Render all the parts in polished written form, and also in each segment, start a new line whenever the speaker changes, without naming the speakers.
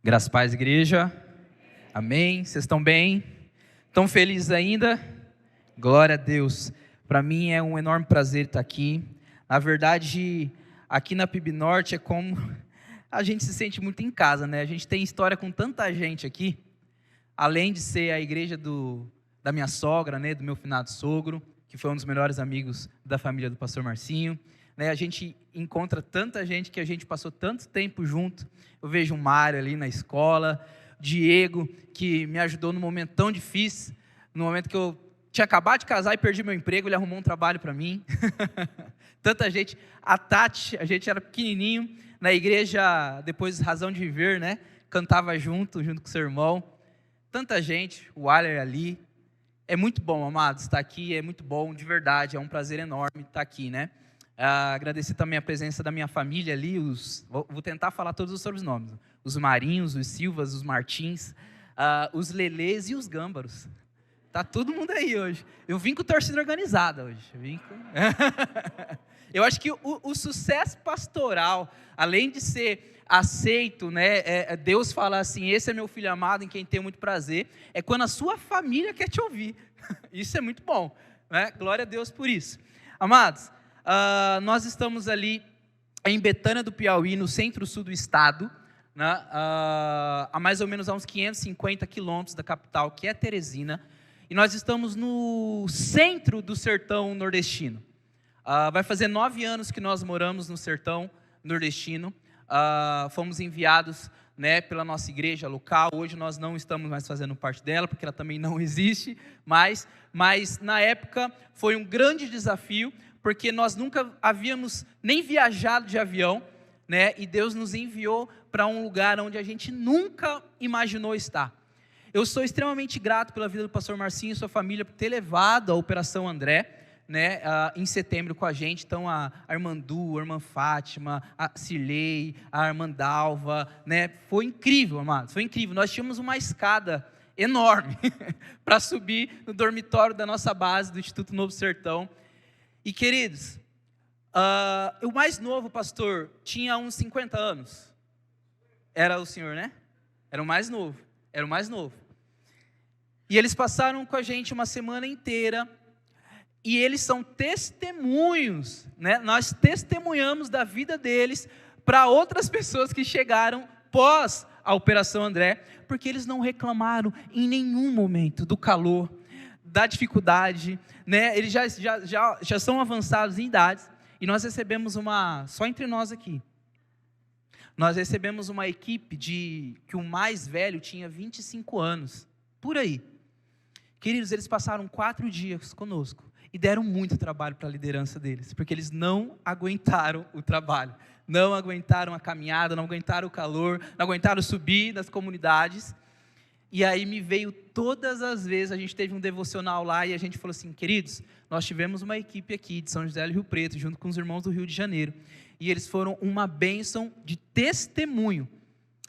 Graças a paz, igreja. Amém. Vocês estão bem? Estão felizes ainda? Glória a Deus. Para mim é um enorme prazer estar aqui. Na verdade, aqui na PIB Norte é como a gente se sente muito em casa, né? A gente tem história com tanta gente aqui. Além de ser a igreja da minha sogra, né? Do meu finado sogro, que foi um dos melhores amigos da família do pastor Marcinho. A gente encontra tanta gente que a gente passou tanto tempo junto. Eu vejo o Mário ali na escola, Diego, que me ajudou num momento tão difícil, no momento que eu tinha acabado de casar e perdi meu emprego, ele arrumou um trabalho para mim. Tanta gente. A Tati, a gente era pequenininho, na igreja, depois Razão de Viver, né? Cantava junto com seu irmão. Tanta gente, o Waller ali. É muito bom, amados, estar aqui, é muito bom, de verdade, é um prazer enorme estar aqui, né? Agradecer também a presença da minha família ali, vou tentar falar todos os sobrenomes, os Marinhos, os Silvas, os Martins, os Lelês e os Gâmbaros. Tá todo mundo aí hoje. Eu vim com torcida organizada hoje. Eu acho que o sucesso pastoral, além de ser aceito, né, Deus fala assim, esse é meu filho amado em quem tenho muito prazer, é quando a sua família quer te ouvir. Isso é muito bom, né? Glória a Deus por isso. Amados, nós estamos ali em Betânia do Piauí, no centro-sul do estado, né, a mais ou menos a uns 550 quilômetros da capital, que é Teresina, e nós estamos no centro do sertão nordestino. Vai fazer 9 anos que nós moramos no sertão nordestino, fomos enviados, né, pela nossa igreja local. Hoje nós não estamos mais fazendo parte dela, porque ela também não existe, mas na época foi um grande desafio, porque nós nunca havíamos nem viajado de avião, né? E Deus nos enviou para um lugar onde a gente nunca imaginou estar. Eu sou extremamente grato pela vida do pastor Marcinho e sua família por ter levado a Operação André, né, em setembro com a gente. Então a irmã Du, a irmã Fátima, a Cirlei, a irmã Dalva, né? Foi incrível, amados, foi incrível. Nós tínhamos uma escada enorme para subir no dormitório da nossa base do Instituto Novo Sertão. E queridos, o mais novo pastor tinha uns 50 anos. Era o senhor, né? Era o mais novo. E eles passaram com a gente uma semana inteira. E eles são testemunhos, né? Nós testemunhamos da vida deles para outras pessoas que chegaram pós a Operação André, porque eles não reclamaram em nenhum momento do calor, da dificuldade, né? Eles já são avançados em idades, e nós recebemos só entre nós aqui, nós recebemos uma equipe que o mais velho tinha 25 anos, por aí. Queridos, eles passaram 4 dias conosco, e deram muito trabalho para a liderança deles, porque eles não aguentaram o trabalho, não aguentaram a caminhada, não aguentaram o calor, não aguentaram subir nas comunidades. E aí me veio todas as vezes, a gente teve um devocional lá e a gente falou assim, queridos, nós tivemos uma equipe aqui de São José do Rio Preto, junto com os irmãos do Rio de Janeiro, e eles foram uma bênção de testemunho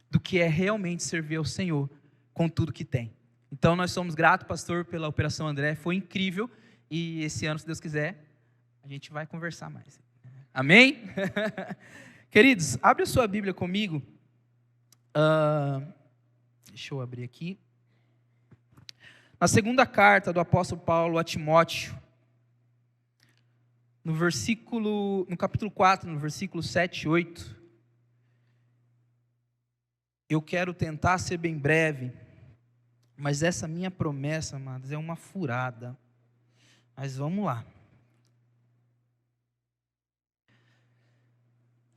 do que é realmente servir ao Senhor com tudo que tem. Então nós somos gratos, pastor, pela Operação André, foi incrível, e esse ano, se Deus quiser, a gente vai conversar mais. Amém? Queridos, abre a sua Bíblia comigo. Deixa eu abrir aqui. Na segunda carta do apóstolo Paulo a Timóteo, no capítulo 4, no versículo 7 e 8. Eu quero tentar ser bem breve, mas essa minha promessa, amados, é uma furada. Mas vamos lá.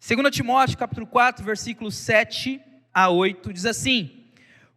2 Timóteo, capítulo 4, versículos 7 a 8, diz assim: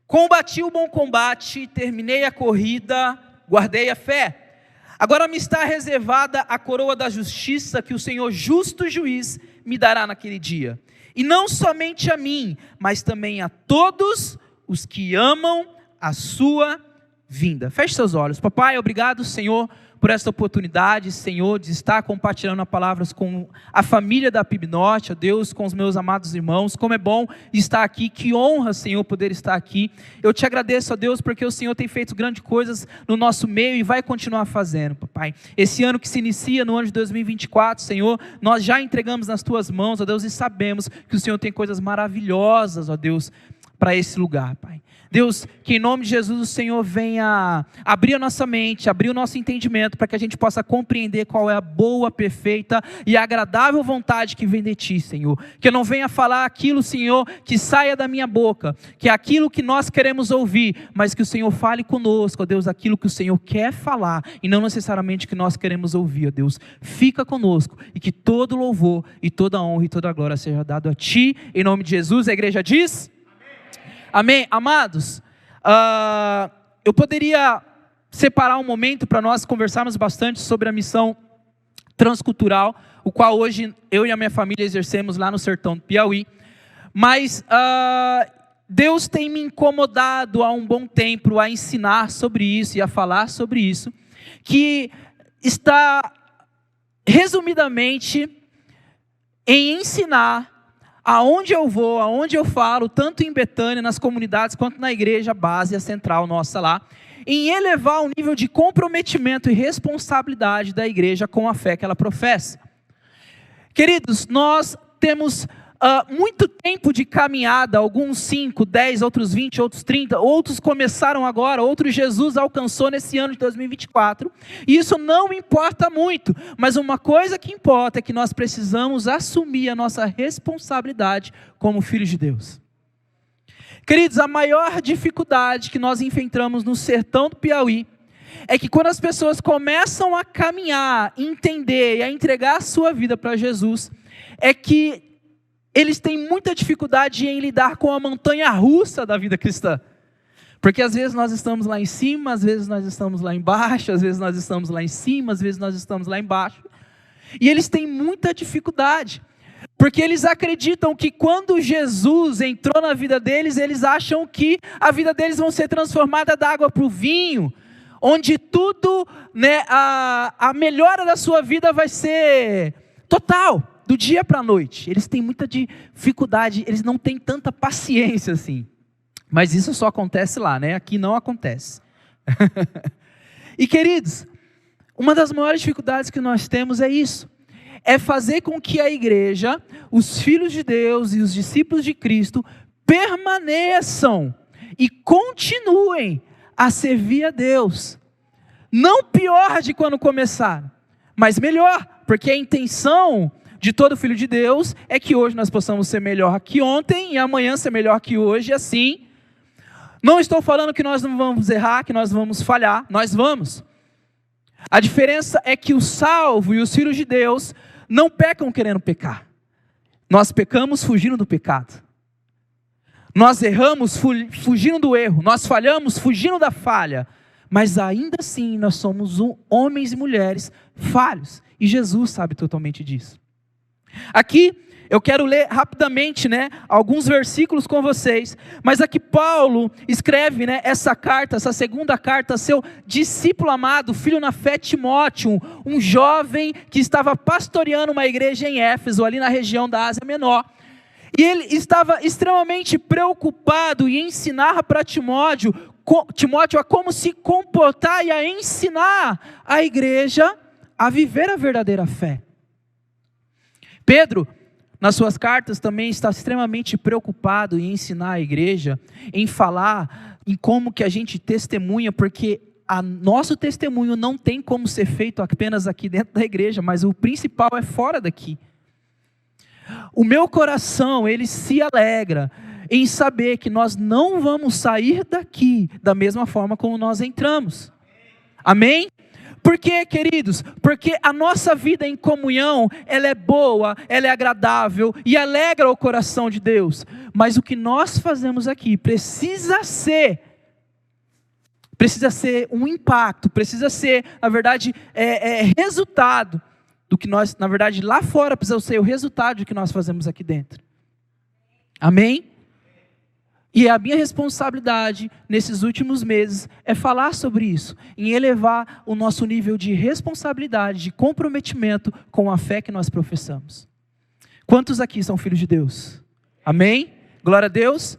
combati o bom combate, terminei a corrida, guardei a fé. Agora me está reservada a coroa da justiça, que o Senhor justo juiz me dará naquele dia. E não somente a mim, mas também a todos os que amam a sua vinda. Feche seus olhos. Papai, obrigado, Senhor, por esta oportunidade, Senhor, de estar compartilhando palavras com a família da PIB Norte, ó Deus, com os meus amados irmãos. Como é bom estar aqui, que honra, Senhor, poder estar aqui. Eu te agradeço, ó Deus, porque o Senhor tem feito grandes coisas no nosso meio e vai continuar fazendo, papai. Esse ano que se inicia, no ano de 2024, Senhor, nós já entregamos nas tuas mãos, ó Deus, e sabemos que o Senhor tem coisas maravilhosas, ó Deus, para esse lugar, Pai. Deus, que em nome de Jesus o Senhor venha abrir a nossa mente, abrir o nosso entendimento, para que a gente possa compreender qual é a boa, perfeita e agradável vontade que vem de Ti, Senhor. Que eu não venha falar aquilo, Senhor, que saia da minha boca, que é aquilo que nós queremos ouvir, mas que o Senhor fale conosco, ó Deus, aquilo que o Senhor quer falar, e não necessariamente o que nós queremos ouvir, ó Deus. Fica conosco, e que todo louvor, e toda honra, e toda glória seja dado a Ti, em nome de Jesus. A igreja diz... Amém? Amados, eu poderia separar um momento para nós conversarmos bastante sobre a missão transcultural, o qual hoje eu e a minha família exercemos lá no sertão do Piauí, mas Deus tem me incomodado há um bom tempo a ensinar sobre isso e a falar sobre isso, que está resumidamente em ensinar aonde eu vou, aonde eu falo, tanto em Betânia, nas comunidades, quanto na igreja base, a central nossa lá, em elevar o nível de comprometimento e responsabilidade da igreja com a fé que ela professa. Queridos, nós temos muito tempo de caminhada, alguns 5, 10, outros 20, outros 30, outros começaram agora, outros Jesus alcançou nesse ano de 2024, e isso não importa muito, mas uma coisa que importa é que nós precisamos assumir a nossa responsabilidade como filhos de Deus. Queridos, a maior dificuldade que nós enfrentamos no sertão do Piauí, é que quando as pessoas começam a caminhar, entender e a entregar a sua vida para Jesus, é que eles têm muita dificuldade em lidar com a montanha russa da vida cristã. Porque às vezes nós estamos lá em cima, às vezes nós estamos lá embaixo, às vezes nós estamos lá em cima, às vezes nós estamos lá embaixo. E eles têm muita dificuldade. Porque eles acreditam que quando Jesus entrou na vida deles, eles acham que a vida deles vai ser transformada da água para o vinho, onde tudo, a melhora da sua vida vai ser total. Do dia para a noite. Eles têm muita dificuldade, eles não têm tanta paciência assim. Mas isso só acontece lá, Aqui não acontece. E queridos, uma das maiores dificuldades que nós temos é isso. É fazer com que a igreja, os filhos de Deus e os discípulos de Cristo permaneçam e continuem a servir a Deus. Não pior de quando começaram, mas melhor, porque a intenção de todo filho de Deus é que hoje nós possamos ser melhor que ontem e amanhã ser melhor que hoje, e assim. Não estou falando que nós não vamos errar, que nós vamos falhar, nós vamos. A diferença é que o salvo e os filhos de Deus não pecam querendo pecar. Nós pecamos fugindo do pecado. Nós erramos fugindo do erro, nós falhamos fugindo da falha, mas ainda assim nós somos homens e mulheres falhos, e Jesus sabe totalmente disso. Aqui eu quero ler rapidamente, alguns versículos com vocês, mas aqui Paulo escreve, essa carta, essa segunda carta a seu discípulo amado, filho na fé Timóteo, um jovem que estava pastoreando uma igreja em Éfeso, ali na região da Ásia Menor, e ele estava extremamente preocupado em ensinar para Timóteo a como se comportar e a ensinar a igreja a viver a verdadeira fé. Pedro, nas suas cartas, também está extremamente preocupado em ensinar a igreja, em falar em como que a gente testemunha, porque nosso testemunho não tem como ser feito apenas aqui dentro da igreja, mas o principal é fora daqui. O meu coração, ele se alegra em saber que nós não vamos sair daqui da mesma forma como nós entramos. Amém? Por quê, queridos? Porque a nossa vida em comunhão, ela é boa, ela é agradável e alegra o coração de Deus. Mas o que nós fazemos aqui precisa ser um impacto, precisa ser, na verdade, resultado do que nós, na verdade, lá fora precisa ser o resultado do que nós fazemos aqui dentro. Amém? E a minha responsabilidade nesses últimos meses é falar sobre isso, em elevar o nosso nível de responsabilidade, de comprometimento com a fé que nós professamos. Quantos aqui são filhos de Deus? Amém? Glória a Deus.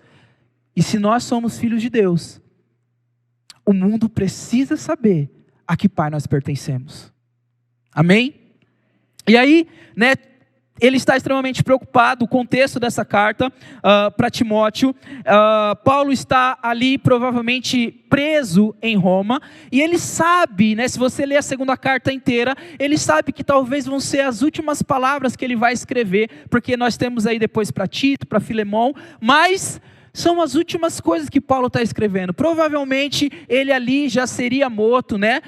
E se nós somos filhos de Deus, o mundo precisa saber a que pai nós pertencemos. Amém? E aí, ele está extremamente preocupado. O contexto dessa carta para Timóteo, Paulo está ali provavelmente preso em Roma, e ele sabe, né, se você ler a segunda carta inteira, ele sabe que talvez vão ser as últimas palavras que ele vai escrever, porque nós temos aí depois para Tito, para Filemão, mas são as últimas coisas que Paulo está escrevendo. Provavelmente ele ali já seria morto, né?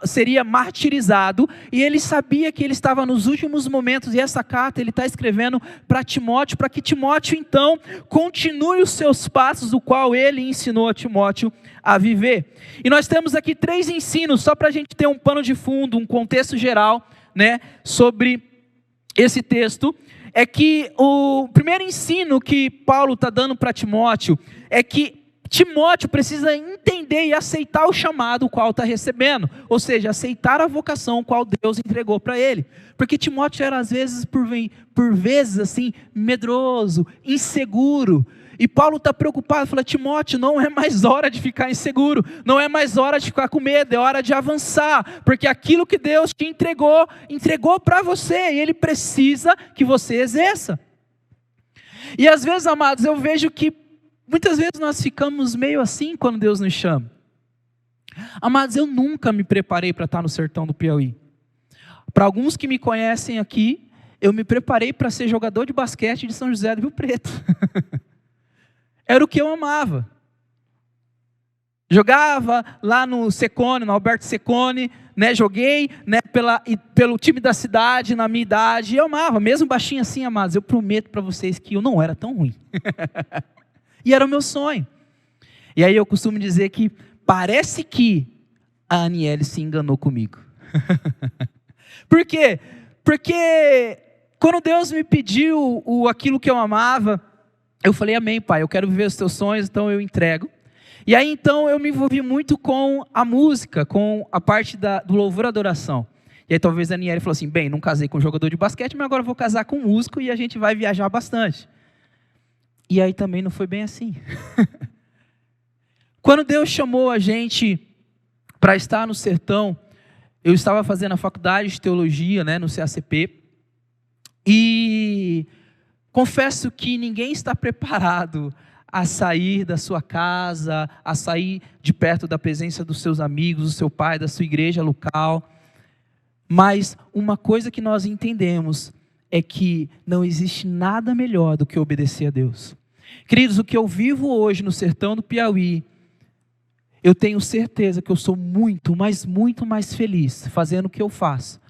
Seria martirizado, e ele sabia que ele estava nos últimos momentos, e essa carta ele está escrevendo para Timóteo, para que Timóteo então continue os seus passos, o qual ele ensinou a Timóteo a viver. E nós temos aqui 3 ensinos, só para a gente ter um pano de fundo, um contexto geral, né, sobre esse texto. É que o primeiro ensino que Paulo está dando para Timóteo é que Timóteo precisa entender e aceitar o chamado o qual está recebendo, ou seja, aceitar a vocação o qual Deus entregou para ele, porque Timóteo era às vezes, por vezes assim, medroso, inseguro, e Paulo está preocupado, fala: Timóteo, não é mais hora de ficar inseguro, não é mais hora de ficar com medo, é hora de avançar, porque aquilo que Deus te entregou para você, e Ele precisa que você exerça. E às vezes, amados, eu vejo que muitas vezes nós ficamos meio assim quando Deus nos chama. Amados, eu nunca me preparei para estar no sertão do Piauí. Para alguns que me conhecem aqui, eu me preparei para ser jogador de basquete de São José do Rio Preto. Era o que eu amava. Jogava lá no Secone, no Alberto Secone, né? Joguei, né, pelo time da cidade, na minha idade, e eu amava, mesmo baixinho assim, amados, eu prometo para vocês que eu não era tão ruim. E era o meu sonho. E aí eu costumo dizer que parece que a Aniele se enganou comigo. Por quê? Porque quando Deus me pediu aquilo que eu amava, eu falei: amém, Pai, eu quero viver os teus sonhos, então eu entrego. E aí então eu me envolvi muito com a música, com a parte do louvor e adoração. E aí talvez a Aniele falou assim: bem, não casei com jogador de basquete, mas agora vou casar com músico e a gente vai viajar bastante. E aí também não foi bem assim. Quando Deus chamou a gente para estar no sertão, eu estava fazendo a faculdade de teologia, né, no CACP, e confesso que ninguém está preparado a sair da sua casa, a sair de perto da presença dos seus amigos, do seu pai, da sua igreja local. Mas uma coisa que nós entendemos é que não existe nada melhor do que obedecer a Deus. Queridos, o que eu vivo hoje no sertão do Piauí, eu tenho certeza que eu sou muito, mas muito mais feliz fazendo o que eu faço,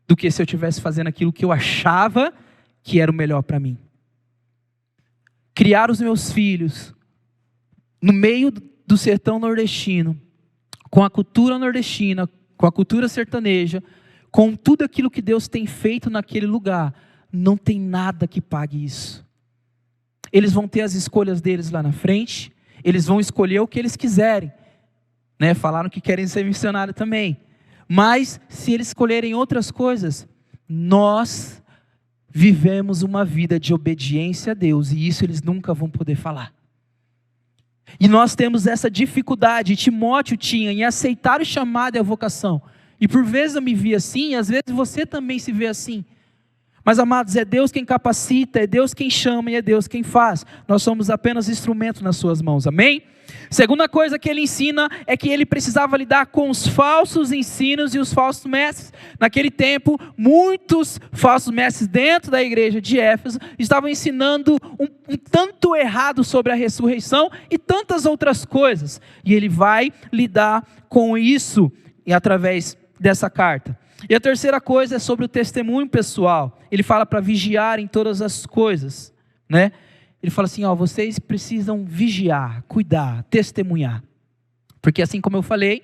do que se eu estivesse fazendo aquilo que eu achava que era o melhor para mim. Criar os meus filhos no meio do sertão nordestino, com a cultura nordestina, com a cultura sertaneja, com tudo aquilo que Deus tem feito naquele lugar, não tem nada que pague isso. Eles vão ter as escolhas deles lá na frente, eles vão escolher o que eles quiserem, né? Falaram que querem ser missionário também, mas se eles escolherem outras coisas, nós vivemos uma vida de obediência a Deus, e isso eles nunca vão poder falar. E nós temos essa dificuldade, Timóteo tinha, em aceitar o chamado e a vocação. E por vezes eu me vi assim, e às vezes você também se vê assim. Mas, amados, é Deus quem capacita, é Deus quem chama e é Deus quem faz. Nós somos apenas instrumentos nas suas mãos, amém? Segunda coisa que ele ensina é que ele precisava lidar com os falsos ensinos e os falsos mestres. Naquele tempo, muitos falsos mestres dentro da igreja de Éfeso estavam ensinando um tanto errado sobre a ressurreição e tantas outras coisas. E ele vai lidar com isso através dessa carta. E a terceira coisa é sobre o testemunho pessoal. Ele fala para vigiar em todas as coisas, né? Ele fala assim, vocês precisam vigiar, cuidar, testemunhar. Porque assim como eu falei,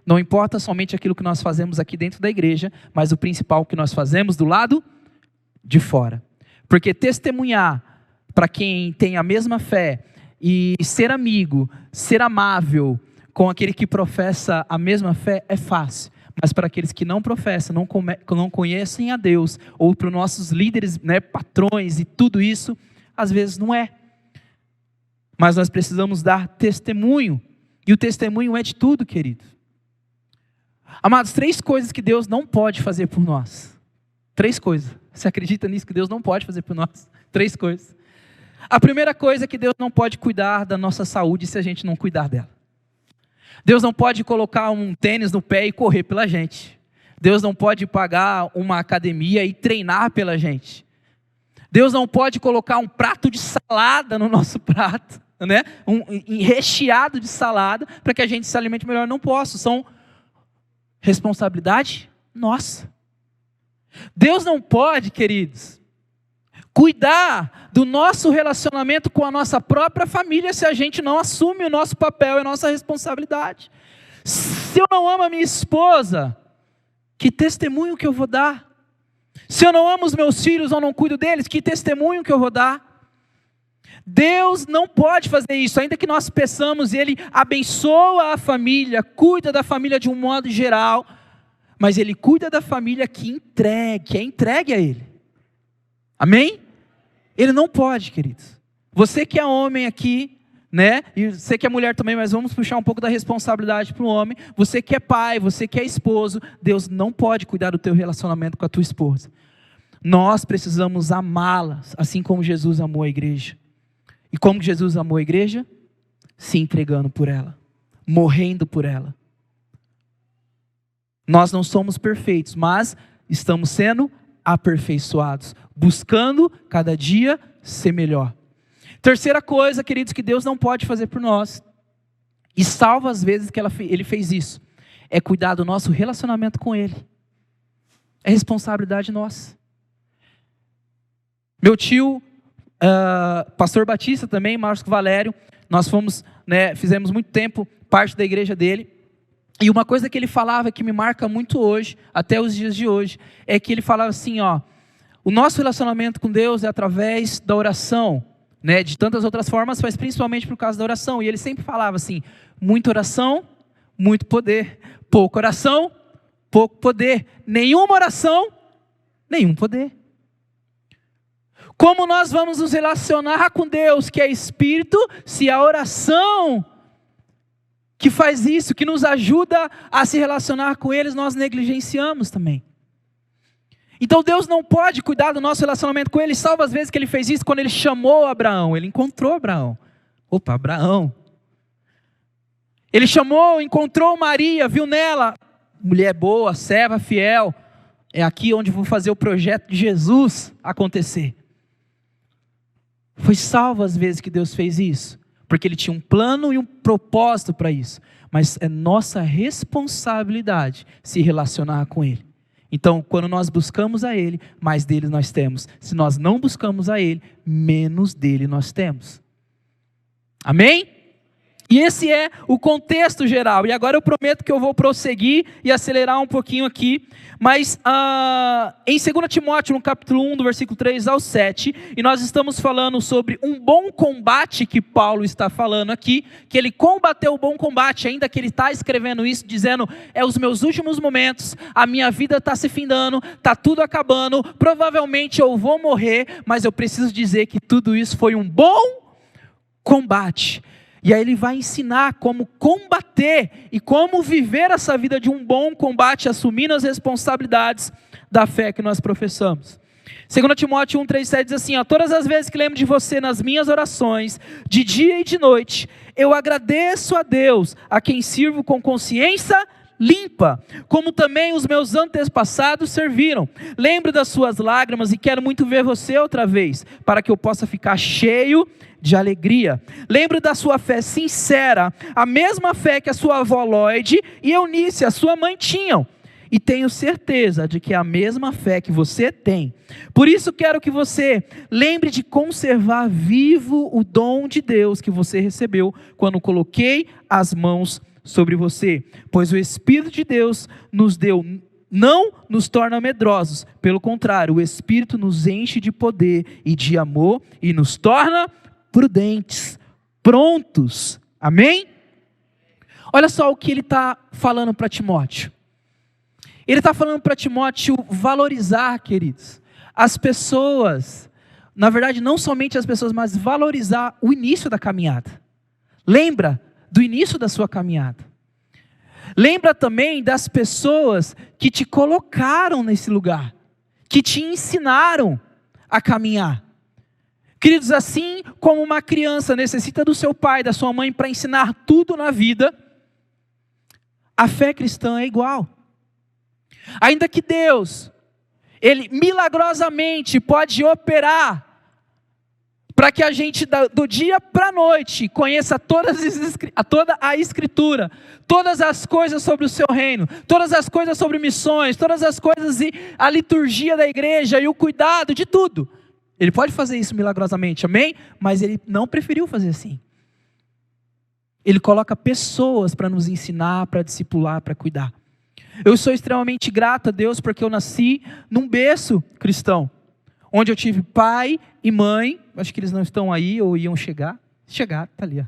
não importa somente aquilo que nós fazemos aqui dentro da igreja, mas o principal que nós fazemos do lado de fora. Porque testemunhar para quem tem a mesma fé e ser amigo, ser amável com aquele que professa a mesma fé é fácil. Mas para aqueles que não professam, não conhecem a Deus, ou para os nossos líderes, né, patrões e tudo isso, às vezes não é. Mas nós precisamos dar testemunho, e o testemunho é de tudo, querido. Amados, 3 coisas que Deus não pode fazer por nós. 3 coisas. Você acredita nisso que Deus não pode fazer por nós? 3 coisas. A primeira coisa é que Deus não pode cuidar da nossa saúde se a gente não cuidar dela. Deus não pode colocar um tênis no pé e correr pela gente. Deus não pode pagar uma academia e treinar pela gente. Deus não pode colocar um prato de salada no nosso prato, né? Recheado de salada para que a gente se alimente melhor. Não posso, são responsabilidade nossa. Deus não pode, queridos, cuidar do nosso relacionamento com a nossa própria família se a gente não assume o nosso papel e a nossa responsabilidade. Se eu não amo a minha esposa, que testemunho que eu vou dar? Se eu não amo os meus filhos ou não cuido deles, que testemunho que eu vou dar? Deus não pode fazer isso, ainda que nós peçamos, Ele abençoa a família, cuida da família de um modo geral, mas Ele cuida da família que é entregue a Ele. Amém? Ele não pode, queridos. Você que é homem aqui, né? E você que é mulher também, mas vamos puxar um pouco da responsabilidade para o homem. Você que é pai, você que é esposo, Deus não pode cuidar do teu relacionamento com a tua esposa. Nós precisamos amá-la, assim como Jesus amou a igreja. E como Jesus amou a igreja? Se entregando por ela, morrendo por ela. Nós não somos perfeitos, mas estamos sendo aperfeiçoados, buscando cada dia ser melhor. Terceira coisa, queridos, que Deus não pode fazer por nós, e salva as vezes que Ele fez isso, é cuidar do nosso relacionamento com Ele. É responsabilidade nossa. Meu tio, pastor Batista também, Márcio Valério, nós fomos, né, fizemos muito tempo parte da igreja dele. E uma coisa que ele falava que me marca muito hoje, até os dias de hoje, é que ele falava assim, o nosso relacionamento com Deus é através da oração, né? De tantas outras formas, mas principalmente por causa da oração. E ele sempre falava assim, muita oração, muito poder. Pouca oração, pouco poder. Nenhuma oração, nenhum poder. Como nós vamos nos relacionar com Deus, que é Espírito, se a oração que faz isso, que nos ajuda a se relacionar com eles, nós negligenciamos também. Então Deus não pode cuidar do nosso relacionamento com Ele, salvo as vezes que Ele fez isso, quando Ele chamou Abraão, Ele encontrou Abraão. Opa, Abraão. Ele chamou, encontrou Maria, viu nela, mulher boa, serva, fiel, é aqui onde vou fazer o projeto de Jesus acontecer. Foi salvo as vezes que Deus fez isso. Porque Ele tinha um plano e um propósito para isso. Mas é nossa responsabilidade se relacionar com Ele. Então, quando nós buscamos a Ele, mais dele nós temos. Se nós não buscamos a Ele, menos dele nós temos. Amém? E esse é o contexto geral. E agora eu prometo que eu vou prosseguir e acelerar um pouquinho aqui. Mas em 2 Timóteo, no capítulo 1, do versículo 3 ao 7, e nós estamos falando sobre um bom combate que Paulo está falando aqui, que ele combateu o bom combate, ainda que ele está escrevendo isso, dizendo, é os meus últimos momentos, a minha vida está se findando, está tudo acabando, provavelmente eu vou morrer, mas eu preciso dizer que tudo isso foi um bom combate. E aí ele vai ensinar como combater e como viver essa vida de um bom combate, assumindo as responsabilidades da fé que nós professamos. 2 Timóteo 1, 3, 7 diz assim, todas as vezes que lembro de você nas minhas orações, de dia e de noite, eu agradeço a Deus, a quem sirvo com consciência limpa, como também os meus antepassados serviram. Lembro das suas lágrimas e quero muito ver você outra vez, para que eu possa ficar cheio de alegria. Lembro da sua fé sincera, a mesma fé que a sua avó Lloyd e Eunice, a sua mãe, tinham. E tenho certeza de que é a mesma fé que você tem. Por isso quero que você lembre de conservar vivo o dom de Deus que você recebeu quando coloquei as mãos sobre você. Pois o Espírito de Deus nos deu, não nos torna medrosos. Pelo contrário, o Espírito nos enche de poder e de amor e nos torna prudentes, prontos. Amém? Olha só o que ele está falando para Timóteo. Ele está falando para Timóteo valorizar, queridos, as pessoas, na verdade não somente as pessoas, mas valorizar o início da caminhada. Lembra do início da sua caminhada. Lembra também das pessoas que te colocaram nesse lugar, que te ensinaram a caminhar. Queridos, assim como uma criança necessita do seu pai, da sua mãe para ensinar tudo na vida, a fé cristã é igual. Ainda que Deus, Ele milagrosamente pode operar para que a gente do dia para a noite conheça toda a Escritura, todas as coisas sobre o seu reino, todas as coisas sobre missões, todas as coisas e a liturgia da igreja e o cuidado de tudo. Ele pode fazer isso milagrosamente, amém? Mas Ele não preferiu fazer assim. Ele coloca pessoas para nos ensinar, para discipular, para cuidar. Eu sou extremamente grato a Deus porque eu nasci num berço cristão, onde eu tive pai e mãe, acho que eles não estão aí ou iam chegar. Chegaram, está ali.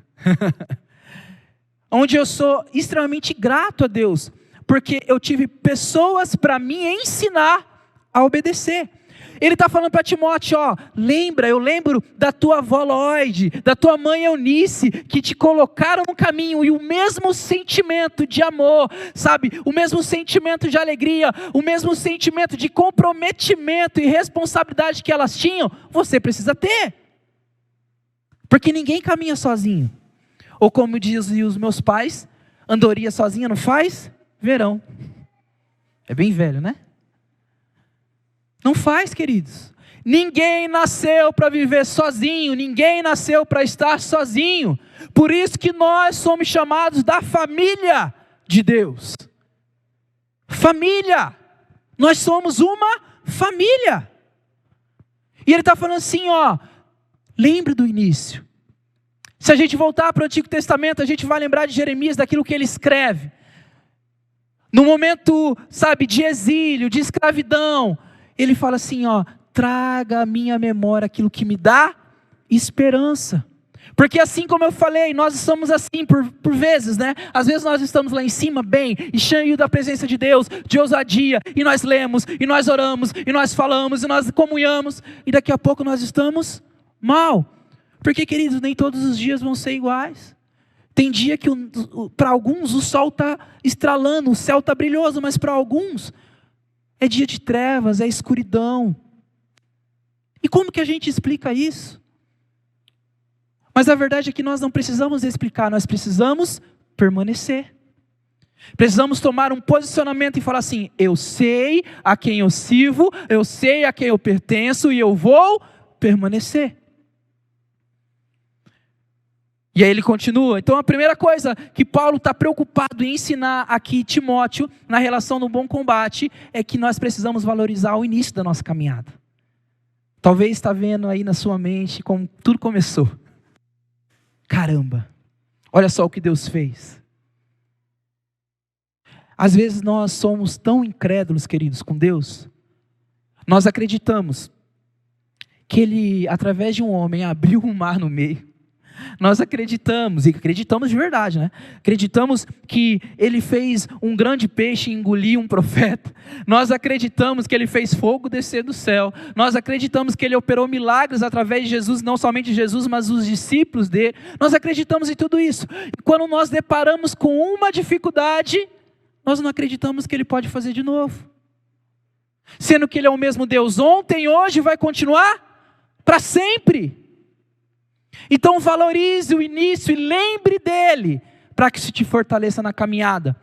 Onde eu sou extremamente grato a Deus, porque eu tive pessoas para me ensinar a obedecer. Ele está falando para Timóteo, eu lembro da tua avó Lloyd, da tua mãe Eunice, que te colocaram no caminho, e o mesmo sentimento de amor, sabe, o mesmo sentimento de alegria, o mesmo sentimento de comprometimento e responsabilidade que elas tinham, você precisa ter, porque ninguém caminha sozinho, ou como diziam os meus pais, andorinha sozinha não faz verão. É bem velho, né? Não faz, queridos. Ninguém nasceu para viver sozinho, ninguém nasceu para estar sozinho. Por isso que nós somos chamados da família de Deus. Família. Nós somos uma família. E ele está falando assim, lembre do início. Se a gente voltar para o Antigo Testamento, a gente vai lembrar de Jeremias, daquilo que ele escreve. No momento, sabe, de exílio, de escravidão, ele fala assim, traga à minha memória aquilo que me dá esperança. Porque assim como eu falei, nós estamos assim por vezes, né? Às vezes nós estamos lá em cima bem, e cheio da presença de Deus, de ousadia, e nós lemos, e nós oramos, e nós falamos, e nós comunhamos, e daqui a pouco nós estamos mal. Porque, queridos, nem todos os dias vão ser iguais. Tem dia que para alguns o sol está estralando, o céu está brilhoso, mas para alguns é dia de trevas, é escuridão. E como que a gente explica isso? Mas a verdade é que nós não precisamos explicar, nós precisamos permanecer. Precisamos tomar um posicionamento e falar assim, eu sei a quem eu sirvo, eu sei a quem eu pertenço e eu vou permanecer. E aí ele continua. Então a primeira coisa que Paulo está preocupado em ensinar aqui Timóteo, na relação do bom combate, é que nós precisamos valorizar o início da nossa caminhada. Talvez está vendo aí na sua mente como tudo começou. Caramba, olha só o que Deus fez. Às vezes nós somos tão incrédulos, queridos, com Deus. Nós acreditamos que Ele, através de um homem, abriu um mar no meio. Nós acreditamos, e acreditamos de verdade, né? Acreditamos que Ele fez um grande peixe engolir um profeta. Nós acreditamos que Ele fez fogo descer do céu. Nós acreditamos que Ele operou milagres através de Jesus, não somente Jesus, mas os discípulos dele. Nós acreditamos em tudo isso. E quando nós deparamos com uma dificuldade, nós não acreditamos que Ele pode fazer de novo. Sendo que Ele é o mesmo Deus ontem, hoje e vai continuar para sempre. Então valorize o início e lembre dele, para que isso te fortaleça na caminhada.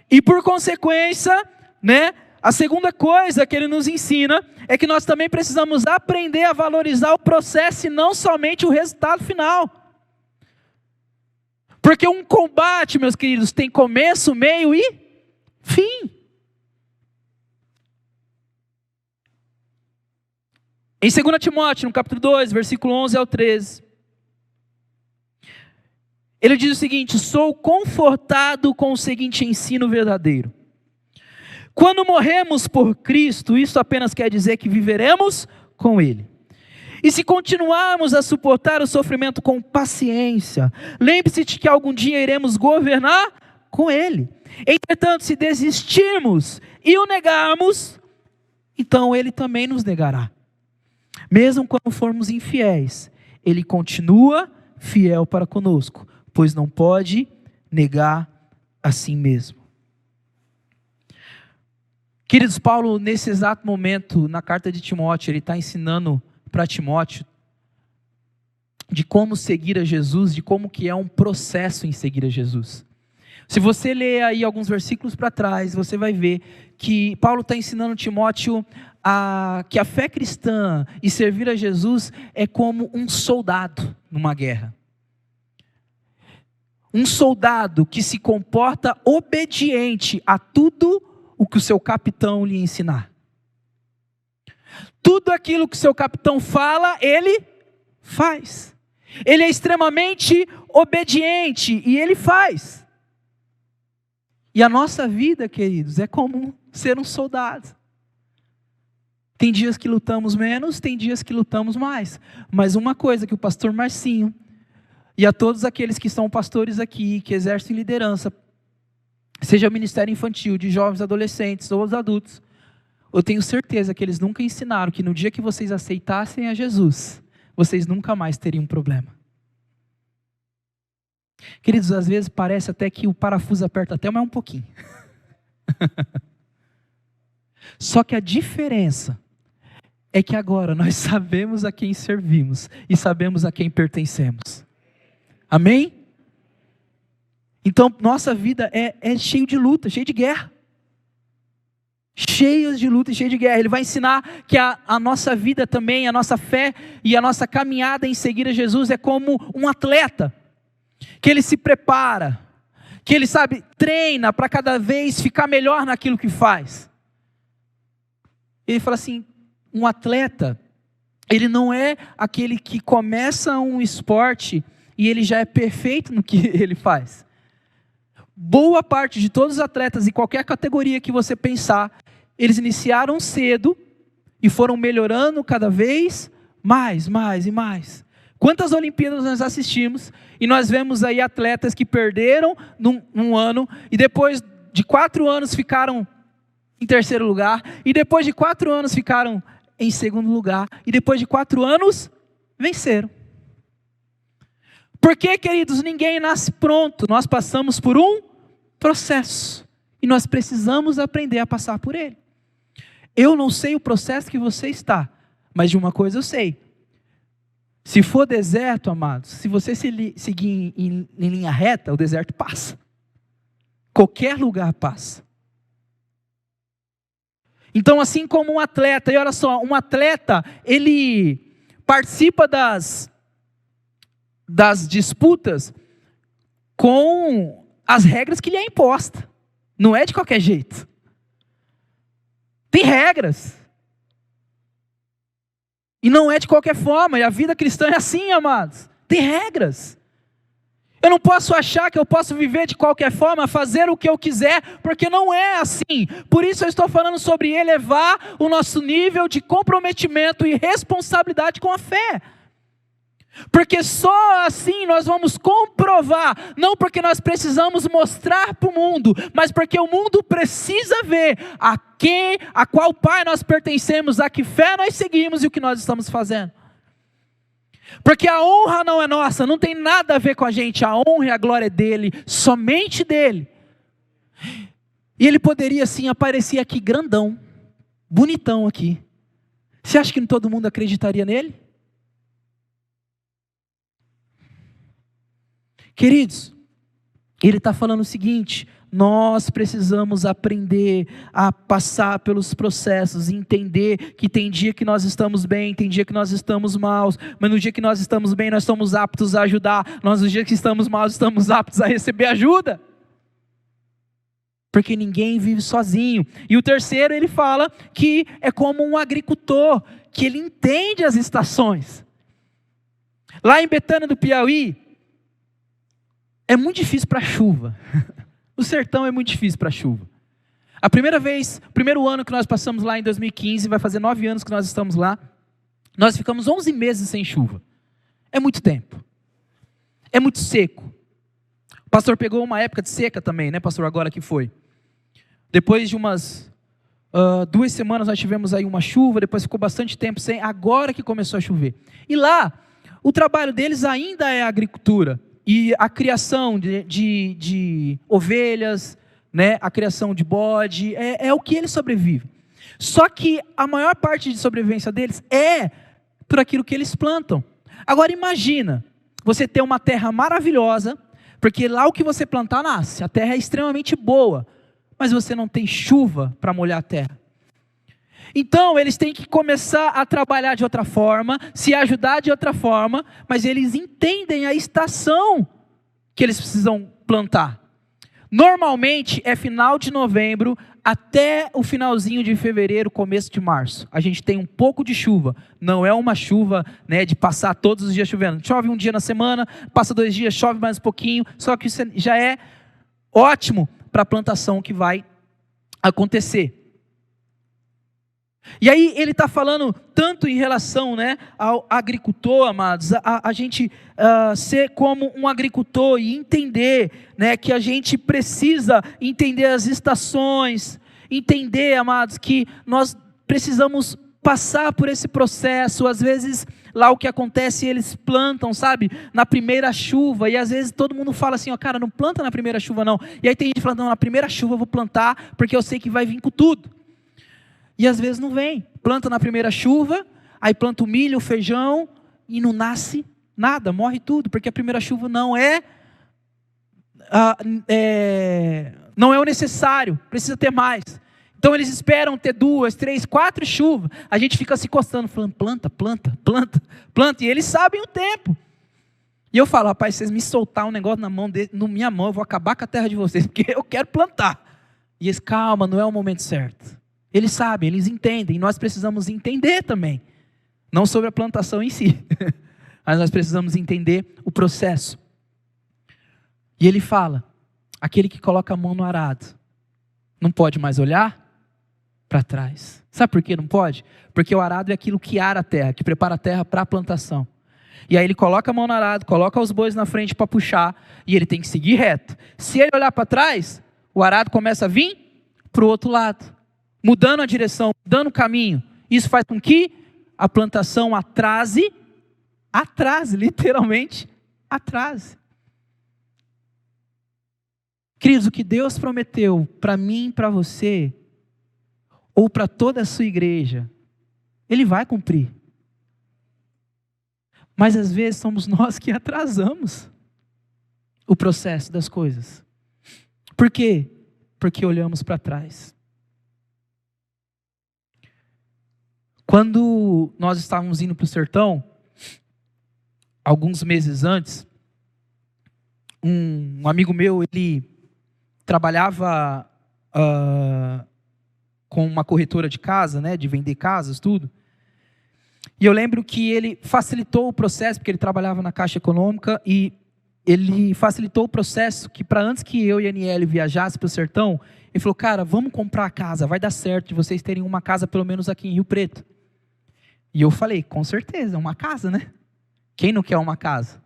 E por consequência, né, a segunda coisa que ele nos ensina, é que nós também precisamos aprender a valorizar o processo e não somente o resultado final. Porque um combate, meus queridos, tem começo, meio e fim. Em 2 Timóteo, no capítulo 2, versículo 11 ao 13, ele diz o seguinte: sou confortado com o seguinte ensino verdadeiro. Quando morremos por Cristo, isso apenas quer dizer que viveremos com Ele. E se continuarmos a suportar o sofrimento com paciência, lembre-se de que algum dia iremos governar com Ele. Entretanto, se desistirmos e o negarmos, então Ele também nos negará. Mesmo quando formos infiéis, Ele continua fiel para conosco, pois não pode negar a si mesmo. Queridos, Paulo, nesse exato momento, na carta de Timóteo, ele está ensinando para Timóteo de como seguir a Jesus, de como que é um processo em seguir a Jesus. Se você ler aí alguns versículos para trás, você vai ver que Paulo está ensinando Timóteo que a fé cristã e servir a Jesus é como um soldado numa guerra. Um soldado que se comporta obediente a tudo o que o seu capitão lhe ensinar. Tudo aquilo que o seu capitão fala, ele faz. Ele é extremamente obediente e ele faz. E a nossa vida, queridos, é como ser um soldado. Tem dias que lutamos menos, tem dias que lutamos mais. Mas uma coisa que o pastor Marcinho e a todos aqueles que são pastores aqui, que exercem liderança, seja ministério infantil, de jovens, adolescentes ou os adultos, eu tenho certeza que eles nunca ensinaram que no dia que vocês aceitassem a Jesus, vocês nunca mais teriam problema. Queridos, às vezes parece até que o parafuso aperta até mais um pouquinho. Só que a diferença é que agora nós sabemos a quem servimos e sabemos a quem pertencemos. Amém? Então, nossa vida é cheia de luta, cheia de guerra. Cheias de luta e cheia de guerra. Ele vai ensinar que a nossa vida também, a nossa fé e a nossa caminhada em seguir a Jesus é como um atleta. Que ele se prepara, que ele treina para cada vez ficar melhor naquilo que faz. Ele fala assim, um atleta, ele não é aquele que começa um esporte e ele já é perfeito no que ele faz. Boa parte de todos os atletas, em qualquer categoria que você pensar, eles iniciaram cedo e foram melhorando cada vez mais e mais. Quantas Olimpíadas nós assistimos e nós vemos aí atletas que perderam num ano e depois de 4 anos ficaram em terceiro lugar e depois de 4 anos ficaram em segundo lugar e depois de 4 anos venceram. Porque, queridos, ninguém nasce pronto, nós passamos por um processo e nós precisamos aprender a passar por ele. Eu não sei o processo que você está, mas de uma coisa eu sei. Se for deserto, amados, se você seguir em linha reta, o deserto passa. Qualquer lugar passa. Então, assim como um atleta, e olha só, um atleta, ele participa das disputas com as regras que lhe é imposta. Não é de qualquer jeito. Tem regras. E não é de qualquer forma, e a vida cristã é assim, amados. Tem regras. Eu não posso achar que eu posso viver de qualquer forma, fazer o que eu quiser, porque não é assim. Por isso eu estou falando sobre elevar o nosso nível de comprometimento e responsabilidade com a fé. Porque só assim nós vamos comprovar, não porque nós precisamos mostrar para o mundo, mas porque o mundo precisa ver a qual Pai nós pertencemos, a que fé nós seguimos e o que nós estamos fazendo. Porque a honra não é nossa, não tem nada a ver com a gente, a honra e a glória é dele, somente dele. E ele poderia sim aparecer aqui grandão, bonitão aqui. Você acha que todo mundo acreditaria nele? Queridos, ele está falando o seguinte, nós precisamos aprender a passar pelos processos, entender que tem dia que nós estamos bem, tem dia que nós estamos maus, mas no dia que nós estamos bem, nós somos aptos a ajudar, nós no dia que estamos maus, estamos aptos a receber ajuda. Porque ninguém vive sozinho. E o terceiro, ele fala que é como um agricultor, que ele entende as estações. Lá em Betânia do Piauí, é muito difícil para chuva. O sertão é muito difícil para chuva. A primeiro ano que nós passamos lá em 2015, vai fazer 9 anos que nós estamos lá, nós ficamos 11 meses sem chuva. É muito tempo. É muito seco. O pastor pegou uma época de seca também, né, pastor, agora que foi. Depois de umas 2 semanas nós tivemos aí uma chuva, depois ficou bastante tempo sem, agora que começou a chover. E lá, o trabalho deles ainda é a agricultura. E a criação de ovelhas, né, a criação de bode, é o que eles sobrevivem. Só que a maior parte de sobrevivência deles é por aquilo que eles plantam. Agora imagina, você ter uma terra maravilhosa, porque lá o que você plantar nasce, a terra é extremamente boa, mas você não tem chuva para molhar a terra. Então eles têm que começar a trabalhar de outra forma, se ajudar de outra forma, mas eles entendem a estação que eles precisam plantar. Normalmente é final de novembro até o finalzinho de fevereiro, começo de março. A gente tem um pouco de chuva. Não é uma chuva, né, de passar todos os dias chovendo. Chove um dia na semana, passa 2 dias, chove mais um pouquinho. Só que isso já é ótimo para a plantação que vai acontecer. E aí ele está falando tanto em relação, né, ao agricultor, amados, a gente ser como um agricultor e entender, né, que a gente precisa entender as estações, entender, amados, que nós precisamos passar por esse processo. Às vezes lá o que acontece, eles plantam, sabe, na primeira chuva, e às vezes todo mundo fala assim, ó, cara, não planta na primeira chuva não, e aí tem gente falando, não, na primeira chuva eu vou plantar, porque eu sei que vai vir com tudo. E às vezes não vem, planta na primeira chuva, aí planta o milho, o feijão, e não nasce nada, morre tudo, porque a primeira chuva não é o necessário, precisa ter mais. Então eles esperam ter 2, 3, 4 chuvas, a gente fica se coçando, falando, planta, e eles sabem o tempo. E eu falo, rapaz, se vocês me soltar um negócio na minha mão, eu vou acabar com a terra de vocês, porque eu quero plantar. E eles, calma, não é o momento certo. Eles sabem, eles entendem, e nós precisamos entender também, não sobre a plantação em si, mas nós precisamos entender o processo. E ele fala, aquele que coloca a mão no arado, não pode mais olhar para trás. Sabe por que não pode? Porque o arado é aquilo que ara a terra, que prepara a terra para a plantação. E aí ele coloca a mão no arado, coloca os bois na frente para puxar, e ele tem que seguir reto. Se ele olhar para trás, o arado começa a vir para o outro lado, mudando a direção, mudando o caminho. Isso faz com que a plantação atrase, literalmente atrase. Queridos, o que Deus prometeu para mim e para você, ou para toda a sua igreja, Ele vai cumprir. Mas às vezes somos nós que atrasamos o processo das coisas. Por quê? Porque olhamos para trás. Quando nós estávamos indo para o sertão, alguns meses antes, um amigo meu, ele trabalhava com uma corretora de casa, né, de vender casas, tudo. E eu lembro que ele facilitou o processo, porque ele trabalhava na Caixa Econômica, e ele facilitou o processo que para antes que eu e a Aniele viajasse para o sertão, ele falou, cara, vamos comprar a casa, vai dar certo de vocês terem uma casa pelo menos aqui em Rio Preto. E eu falei, com certeza, uma casa, né? Quem não quer uma casa?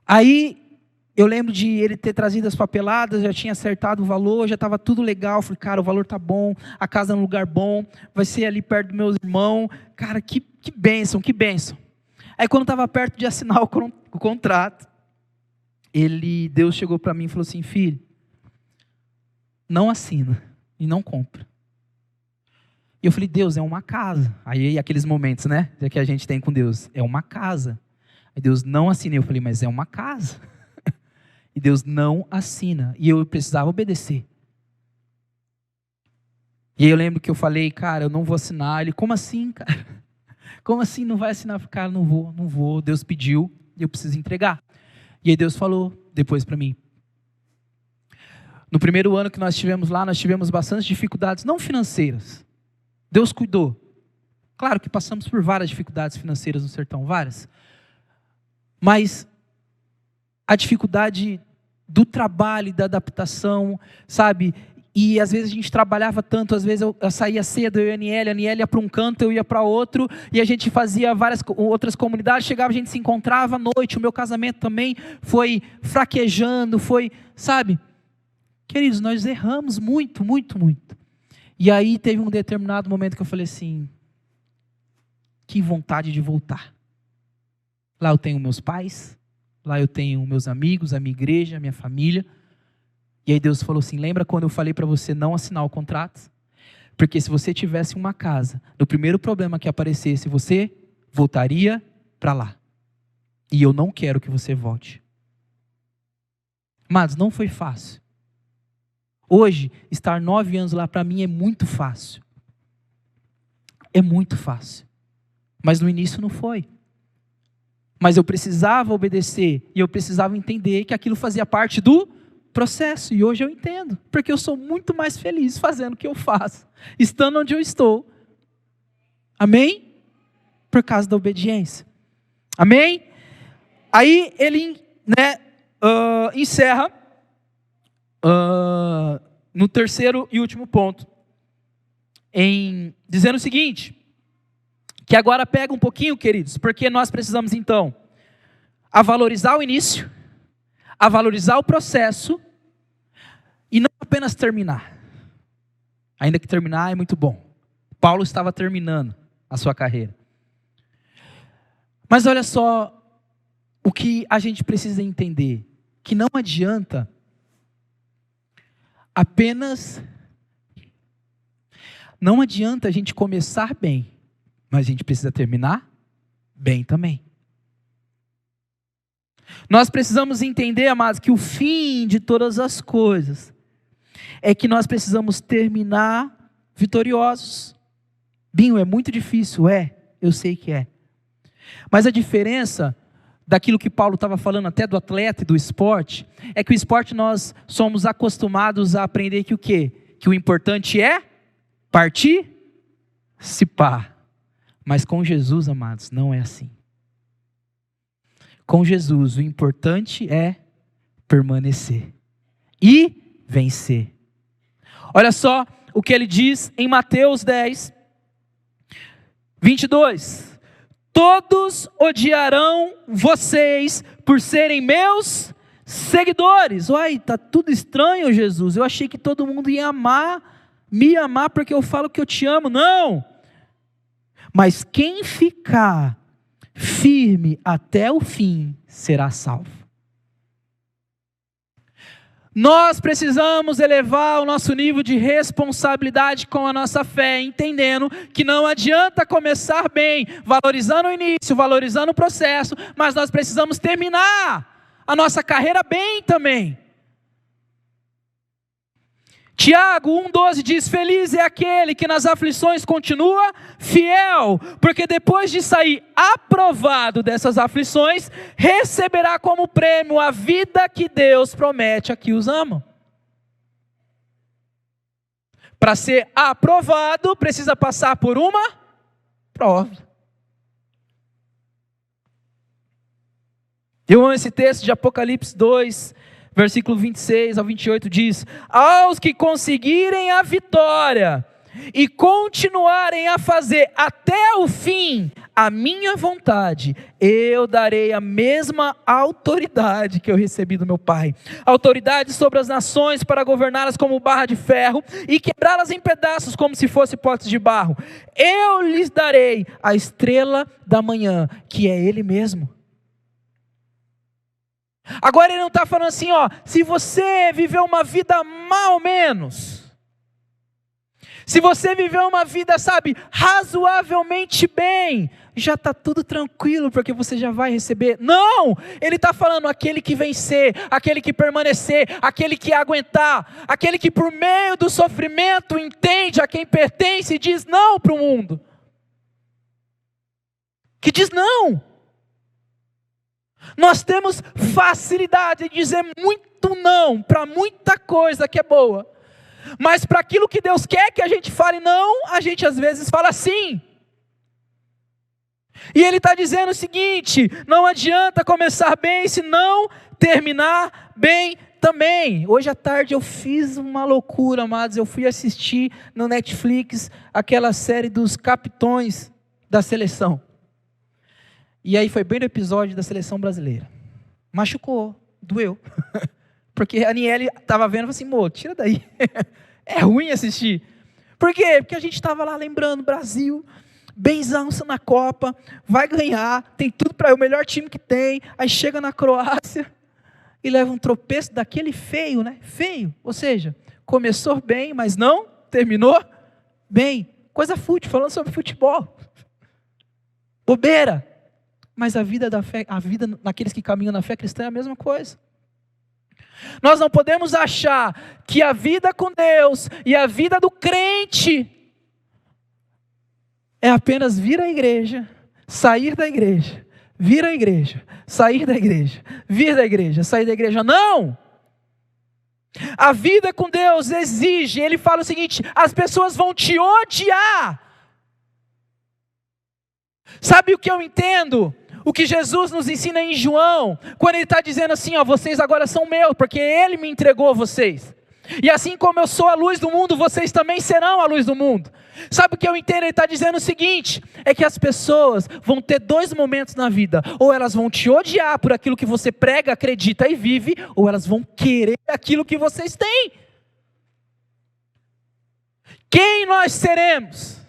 Aí, eu lembro de ele ter trazido as papeladas, já tinha acertado o valor, já estava tudo legal. Falei, cara, o valor tá bom, a casa é um lugar bom, vai ser ali perto dos meus irmãos. Cara, que bênção, que bênção. Aí, quando estava perto de assinar o contrato, Deus chegou para mim e falou assim, filho, não assina e não compra. E eu falei, Deus, é uma casa. Aí aqueles momentos, né, que a gente tem com Deus, é uma casa. Aí Deus, não assinei. Eu falei, mas é uma casa. E Deus não assina. E eu precisava obedecer. E aí eu lembro que eu falei, cara, eu não vou assinar. Ele, como assim, cara? Como assim não vai assinar? Eu falei, cara, não vou. Deus pediu e eu preciso entregar. E aí Deus falou depois para mim. No primeiro ano que nós estivemos lá, nós tivemos bastantes dificuldades, não financeiras. Deus cuidou. Claro que passamos por várias dificuldades financeiras no sertão, várias. Mas a dificuldade do trabalho, da adaptação, sabe? E às vezes a gente trabalhava tanto, às vezes eu saía cedo, eu e a Aniele ia para um canto, eu ia para outro, e a gente fazia várias outras comunidades, chegava, a gente se encontrava à noite, o meu casamento também foi fraquejando, sabe? Queridos, nós erramos muito. E aí teve um determinado momento que eu falei assim, que vontade de voltar. Lá eu tenho meus pais, lá eu tenho meus amigos, a minha igreja, a minha família. E aí Deus falou assim, lembra quando eu falei para você não assinar o contrato? Porque se você tivesse uma casa, no primeiro problema que aparecesse, você voltaria para lá. E eu não quero que você volte. Mas não foi fácil. Hoje, estar 9 anos lá para mim é muito fácil. É muito fácil. Mas no início não foi. Mas eu precisava obedecer e eu precisava entender que aquilo fazia parte do processo. E hoje eu entendo, porque eu sou muito mais feliz fazendo o que eu faço, estando onde eu estou. Amém? Por causa da obediência. Amém? Aí ele, encerra no terceiro e último ponto, dizendo o seguinte, que agora pega um pouquinho, queridos, porque nós precisamos então a valorizar o início, a valorizar o processo e não apenas terminar. Ainda que terminar é muito bom. Paulo estava terminando a sua carreira. Mas olha só o que a gente precisa entender, que não adianta a gente começar bem, mas a gente precisa terminar bem também. Nós precisamos entender, amados, que o fim de todas as coisas é que nós precisamos terminar vitoriosos. Binho, é muito difícil, eu sei que é. Mas a diferença daquilo que Paulo estava falando até do atleta e do esporte, é que o esporte nós somos acostumados a aprender que o quê? Que o importante é participar. Mas com Jesus, amados, não é assim. Com Jesus, o importante é permanecer e vencer. Olha só o que ele diz em Mateus 10, 22. Todos odiarão vocês por serem meus seguidores. Uai, tá tudo estranho, Jesus. Eu achei que todo mundo ia me amar porque eu falo que eu te amo. Não! Mas quem ficar firme até o fim será salvo. Nós precisamos elevar o nosso nível de responsabilidade com a nossa fé, entendendo que não adianta começar bem, valorizando o início, valorizando o processo, mas nós precisamos terminar a nossa carreira bem também. Tiago 1,12 diz, feliz é aquele que nas aflições continua fiel, porque depois de sair aprovado dessas aflições, receberá como prêmio a vida que Deus promete a que os amam. Para ser aprovado, precisa passar por uma prova. Eu amo esse texto de Apocalipse 2, versículo 26 ao 28 diz, aos que conseguirem a vitória e continuarem a fazer até o fim a minha vontade, eu darei a mesma autoridade que eu recebi do meu Pai, autoridade sobre as nações para governá-las como barra de ferro e quebrá-las em pedaços como se fosse potes de barro. Eu lhes darei a estrela da manhã, que é Ele mesmo. Agora ele não está falando assim, se você viveu uma vida mal menos, se você viveu uma vida, razoavelmente bem, já está tudo tranquilo, porque você já vai receber. Não, ele está falando aquele que vencer, aquele que permanecer, aquele que aguentar, aquele que por meio do sofrimento entende a quem pertence e diz não para o mundo, que diz não. Nós temos facilidade de dizer muito não para muita coisa que é boa, mas para aquilo que Deus quer que a gente fale não, a gente às vezes fala sim. E ele está dizendo o seguinte, não adianta começar bem se não terminar bem também. Hoje à tarde eu fiz uma loucura, amados, eu fui assistir no Netflix aquela série dos capitões da seleção. E aí foi bem no episódio da seleção brasileira. Machucou, doeu. Porque a Aniele estava vendo e falou assim, tira daí. É ruim assistir. Por quê? Porque a gente estava lá lembrando, Brasil, benzão na Copa, vai ganhar, tem tudo para o melhor time que tem. Aí chega na Croácia e leva um tropeço daquele feio, né? Feio, ou seja, começou bem, mas não terminou bem. Coisa fútil, falando sobre futebol. Bobeira. Mas a vida da fé, a vida daqueles que caminham na fé cristã é a mesma coisa. Nós não podemos achar que a vida com Deus e a vida do crente é apenas vir à igreja, sair da igreja, vir à igreja, sair da igreja, vir da igreja, sair da igreja. Não! A vida com Deus exige, ele fala o seguinte: as pessoas vão te odiar. Sabe o que eu entendo? O que Jesus nos ensina em João, quando ele está dizendo assim, ó, vocês agora são meus, porque ele me entregou vocês. E assim como eu sou a luz do mundo, vocês também serão a luz do mundo. Sabe o que eu entendo? Ele está dizendo o seguinte, é que as pessoas vão ter dois momentos na vida. Ou elas vão te odiar por aquilo que você prega, acredita e vive, ou elas vão querer aquilo que vocês têm. Quem nós seremos?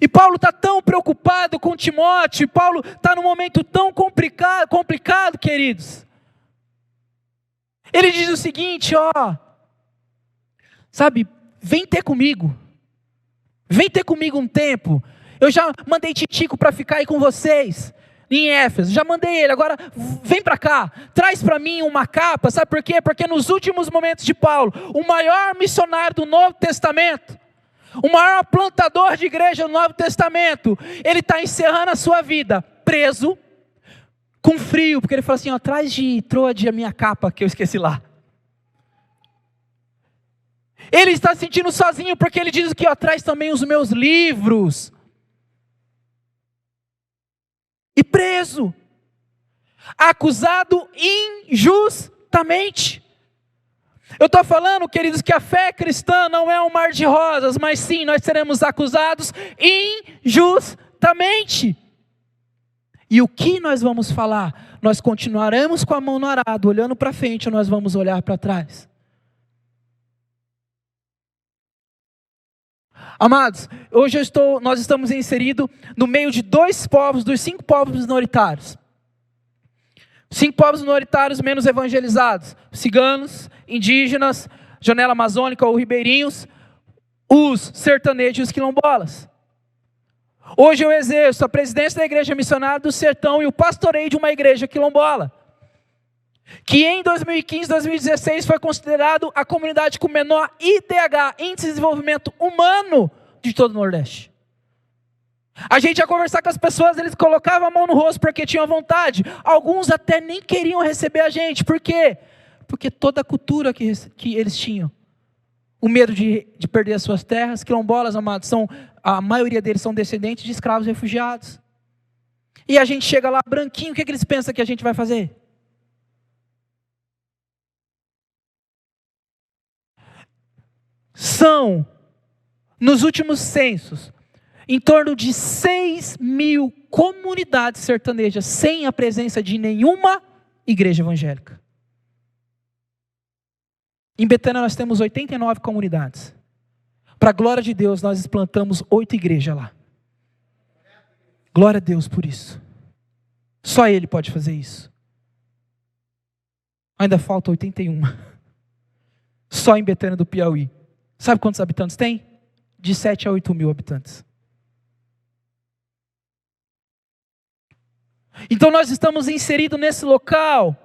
E Paulo está tão preocupado com Timóteo, e Paulo está num momento tão complicado, queridos. Ele diz o seguinte, ó, sabe, vem ter comigo um tempo. Eu já mandei Titico para ficar aí com vocês, em Éfeso, já mandei ele, agora vem para cá, traz para mim uma capa, sabe por quê? Porque nos últimos momentos de Paulo, o maior missionário do Novo Testamento, o maior plantador de igreja no Novo Testamento, ele está encerrando a sua vida preso, com frio, porque ele fala assim, ó, traz de Troade a minha capa que eu esqueci lá. Ele está se sentindo sozinho, porque ele diz que ó, traz também os meus livros. E preso, acusado injustamente. Eu estou falando, queridos, que a fé cristã não é um mar de rosas, mas sim, nós seremos acusados injustamente. E o que nós vamos falar? Nós continuaremos com a mão no arado, olhando para frente, ou nós vamos olhar para trás? Amados, hoje nós estamos inseridos no meio de dois povos, dos 5 povos minoritários. 5 povos minoritários menos evangelizados: ciganos, indígenas, janela amazônica ou ribeirinhos, os sertanejos e os quilombolas. Hoje eu exerço a presidência da Igreja Missionária do Sertão e o pastoreio de uma igreja quilombola, que em 2015, 2016 foi considerado a comunidade com menor IDH, Índice de Desenvolvimento Humano, de todo o Nordeste. A gente ia conversar com as pessoas, eles colocavam a mão no rosto porque tinham vontade. Alguns até nem queriam receber a gente. Por quê? Porque toda a cultura que eles tinham, o medo de perder as suas terras. Quilombolas, amados, a maioria deles são descendentes de escravos refugiados. E a gente chega lá branquinho, o que eles pensam que a gente vai fazer? São, nos últimos censos, em torno de 6.000 comunidades sertanejas, sem a presença de nenhuma igreja evangélica. Em Betânia nós temos 89 comunidades. Para a glória de Deus, nós implantamos 8 igrejas lá. Glória a Deus por isso. Só Ele pode fazer isso. Ainda falta 81. Só em Betânia do Piauí. Sabe quantos habitantes tem? De 7 a 8 mil habitantes. Então nós estamos inseridos nesse local,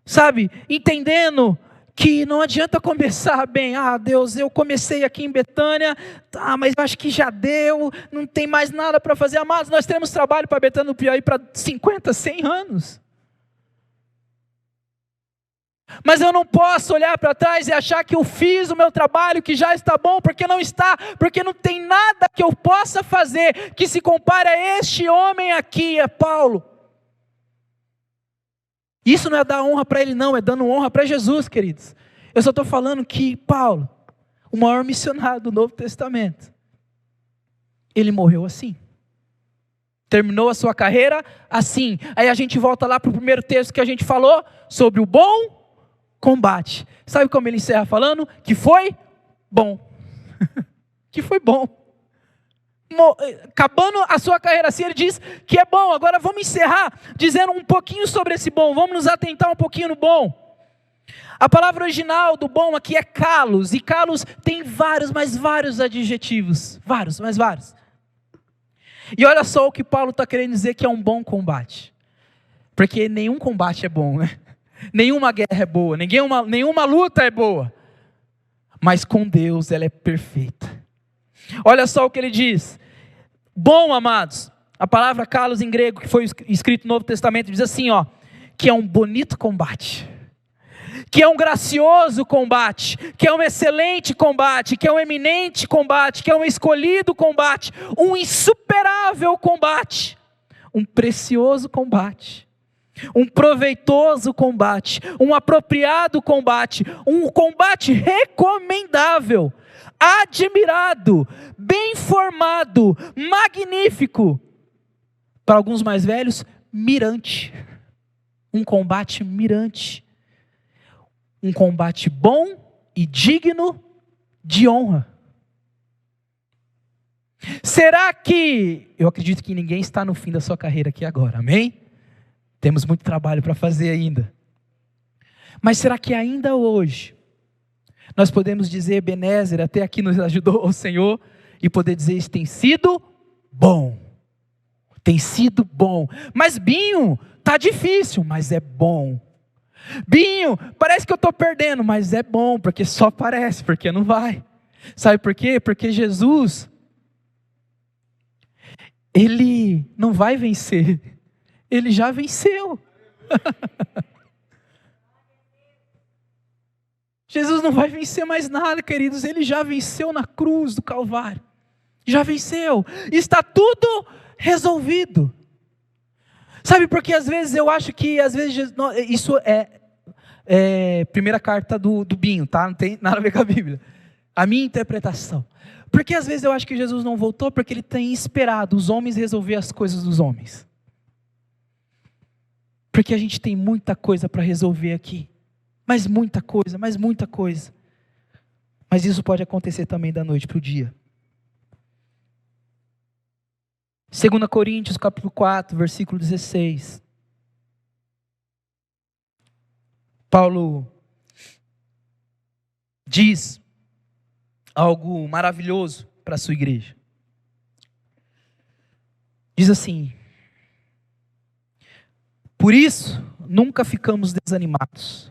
sabe, entendendo que não adianta começar bem. Deus, eu comecei aqui em Betânia, tá, mas eu acho que já deu, não tem mais nada para fazer. Amados, nós temos trabalho para Betânia do Piauí para 50, 100 anos. Mas eu não posso olhar para trás e achar que eu fiz o meu trabalho, que já está bom, porque não está, porque não tem nada que eu possa fazer que se compare a este homem aqui, é Paulo. Isso não é dar honra para ele não, é dando honra para Jesus, queridos. Eu só estou falando que Paulo, o maior missionário do Novo Testamento, ele morreu assim. Terminou a sua carreira assim. Aí a gente volta lá para o primeiro texto que a gente falou, sobre o bom combate. Sabe como ele encerra falando? Que foi bom. Que foi bom. acabando a sua carreira assim, ele diz que é bom. Agora vamos encerrar dizendo um pouquinho sobre esse bom, vamos nos atentar um pouquinho no bom. A palavra original do bom aqui é kalos, e kalos tem vários, mas vários adjetivos, vários, mas vários. E olha só o que Paulo está querendo dizer que é um bom combate, porque nenhum combate é bom, né? Nenhuma guerra é boa, nenhuma luta é boa, mas com Deus ela é perfeita. Olha só o que ele diz, bom, amados, a palavra kalos em grego, que foi escrito no Novo Testamento, diz assim, ó, que é um bonito combate, que é um gracioso combate, que é um excelente combate, que é um eminente combate, que é um escolhido combate, um insuperável combate, um precioso combate, um proveitoso combate, um apropriado combate, um combate recomendável, admirado, bem formado, magnífico, para alguns mais velhos, mirante, um combate mirante, um combate bom e digno de honra. Será que, eu acredito que ninguém está no fim da sua carreira aqui agora, amém? Temos muito trabalho para fazer ainda. Mas será que ainda hoje, nós podemos dizer, Ebenezer, até aqui nos ajudou o Senhor, e poder dizer, isso tem sido bom. Tem sido bom. Mas Binho, tá difícil, mas é bom. Binho, parece que eu estou perdendo, mas é bom, porque só parece, porque não vai. Sabe por quê? Porque Jesus, Ele não vai vencer, Ele já venceu. Jesus não vai vencer mais nada, queridos, Ele já venceu na cruz do Calvário, já venceu, está tudo resolvido. Sabe por que às vezes eu acho que, às vezes, isso é primeira carta do Binho, tá? Não tem nada a ver com a Bíblia. A minha interpretação. Porque às vezes eu acho que Jesus não voltou porque Ele tem esperado os homens resolver as coisas dos homens. Porque a gente tem muita coisa para resolver aqui. Mas muita coisa, mas muita coisa. Mas isso pode acontecer também da noite para o dia. 2 Coríntios capítulo 4, versículo 16. Paulo diz algo maravilhoso para a sua igreja. Diz assim: por isso, nunca ficamos desanimados.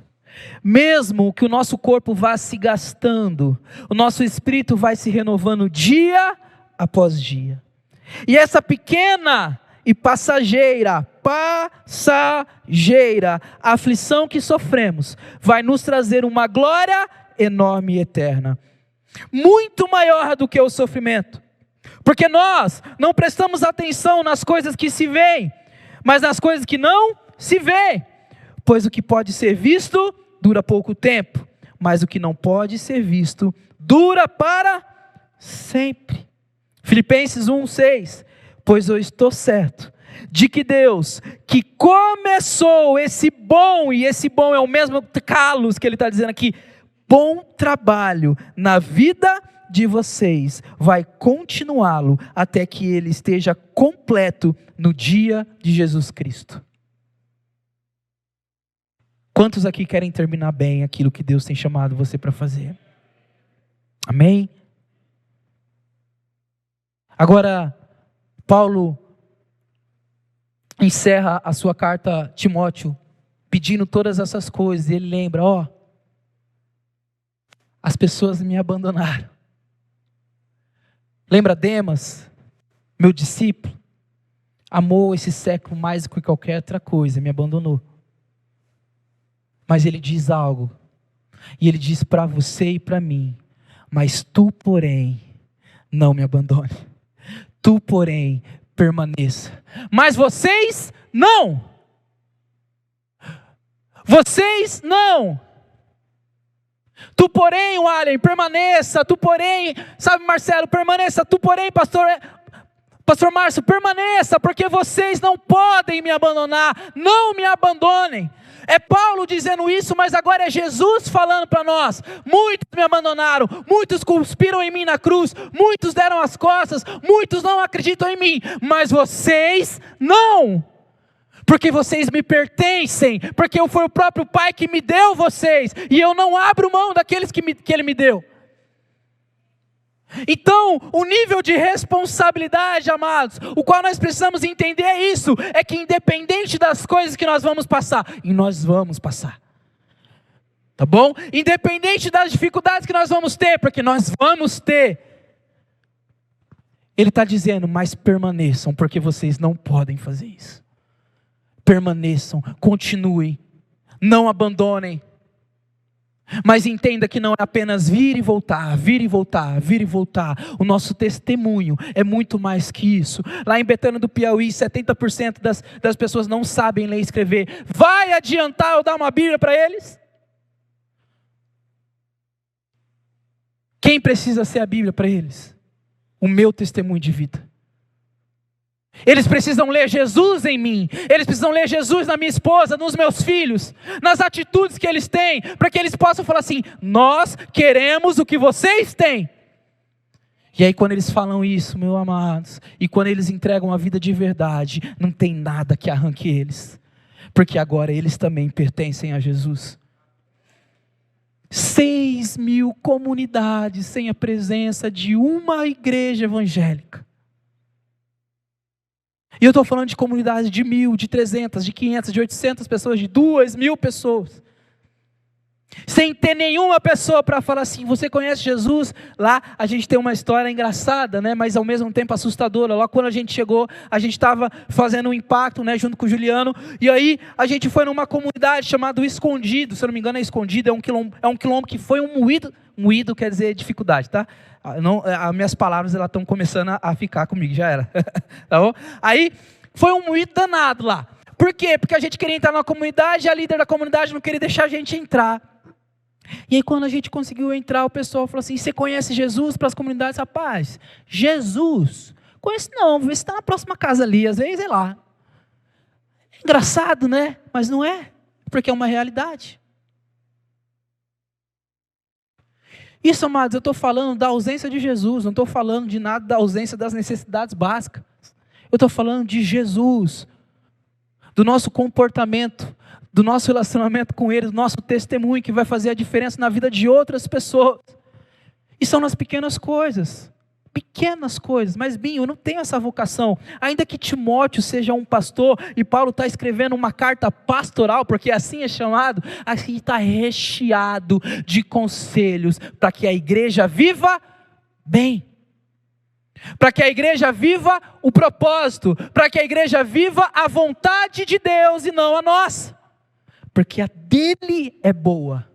Mesmo que o nosso corpo vá se gastando, o nosso espírito vai se renovando dia após dia. E essa pequena e passageira aflição que sofremos, vai nos trazer uma glória enorme e eterna. Muito maior do que o sofrimento. Porque nós não prestamos atenção nas coisas que se veem, mas nas coisas que não se veem. Pois o que pode ser visto dura pouco tempo, mas o que não pode ser visto dura para sempre. Filipenses 1:6, pois eu estou certo de que Deus, que começou esse bom, e esse bom é o mesmo kalos que ele está dizendo aqui, bom trabalho na vida de vocês, vai continuá-lo até que ele esteja completo no dia de Jesus Cristo. Quantos aqui querem terminar bem aquilo que Deus tem chamado você para fazer? Amém? Agora, Paulo encerra a sua carta a Timóteo, pedindo todas essas coisas, e ele lembra, as pessoas me abandonaram. Lembra Demas, meu discípulo, amou esse século mais do que qualquer outra coisa, me abandonou. Mas ele diz algo, e ele diz para você e para mim, mas tu, porém, não me abandone. Tu, porém, permaneça. Mas vocês não. Vocês não. Tu, porém, Wallen, permaneça. Tu, porém, sabe, Marcelo, permaneça. Tu, porém, pastor, Pastor Márcio, permaneça, porque vocês não podem me abandonar, não me abandonem. É Paulo dizendo isso, mas agora é Jesus falando para nós. Muitos me abandonaram, muitos cuspiram em mim na cruz, muitos deram as costas, muitos não acreditam em mim, mas vocês não. Porque vocês me pertencem, porque foi o próprio Pai que me deu vocês, e eu não abro mão daqueles que Ele me deu. Então, o nível de responsabilidade, amados, o qual nós precisamos entender é isso, é que independente das coisas que nós vamos passar, e nós vamos passar, tá bom? Independente das dificuldades que nós vamos ter, porque nós vamos ter, Ele está dizendo, mas permaneçam, porque vocês não podem fazer isso. Permaneçam, continuem, não abandonem. Mas entenda que não é apenas vir e voltar, vir e voltar, vir e voltar. O nosso testemunho é muito mais que isso. Lá em Betânia do Piauí, 70% das pessoas não sabem ler e escrever. Vai adiantar eu dar uma Bíblia para eles? Quem precisa ser a Bíblia para eles? O meu testemunho de vida. Eles precisam ler Jesus em mim, eles precisam ler Jesus na minha esposa, nos meus filhos, nas atitudes que eles têm, para que eles possam falar assim, nós queremos o que vocês têm. E aí quando eles falam isso, meus amados, e quando eles entregam a vida de verdade, não tem nada que arranque eles, porque agora eles também pertencem a Jesus. 6.000 comunidades sem a presença de uma igreja evangélica. E eu estou falando de comunidades de 1.000, de 300, de 500, de 800 pessoas, de 2.000 pessoas. Sem ter nenhuma pessoa para falar assim, você conhece Jesus? Lá a gente tem uma história engraçada, né? Mas ao mesmo tempo assustadora. Lá quando a gente chegou, a gente estava fazendo um impacto, né? Junto com o Juliano. E aí a gente foi numa comunidade chamada Escondido. Se eu não me engano é Escondido, é um quilombo que foi um moído. Moído quer dizer dificuldade, tá? Não, as minhas palavras estão começando a ficar comigo, já era. Tá bom? Aí foi um moído danado lá. Por quê? Porque a gente queria entrar na comunidade e a líder da comunidade não queria deixar a gente entrar. E aí quando a gente conseguiu entrar, o pessoal falou assim, você conhece Jesus para as comunidades? Rapaz, Jesus? Conheço não, vê se está na próxima casa ali, às vezes é lá. É engraçado, né? Mas não é, porque é uma realidade. Isso, amados, eu estou falando da ausência de Jesus, não estou falando de nada da ausência das necessidades básicas. Eu estou falando de Jesus, do nosso comportamento, do nosso relacionamento com Ele, do nosso testemunho que vai fazer a diferença na vida de outras pessoas. E são nas pequenas coisas, mas Binho, eu não tenho essa vocação, ainda que Timóteo seja um pastor, e Paulo está escrevendo uma carta pastoral, porque assim é chamado, assim está recheado de conselhos, para que a igreja viva bem, para que a igreja viva o propósito, para que a igreja viva a vontade de Deus e não a nossa, porque a dele é boa.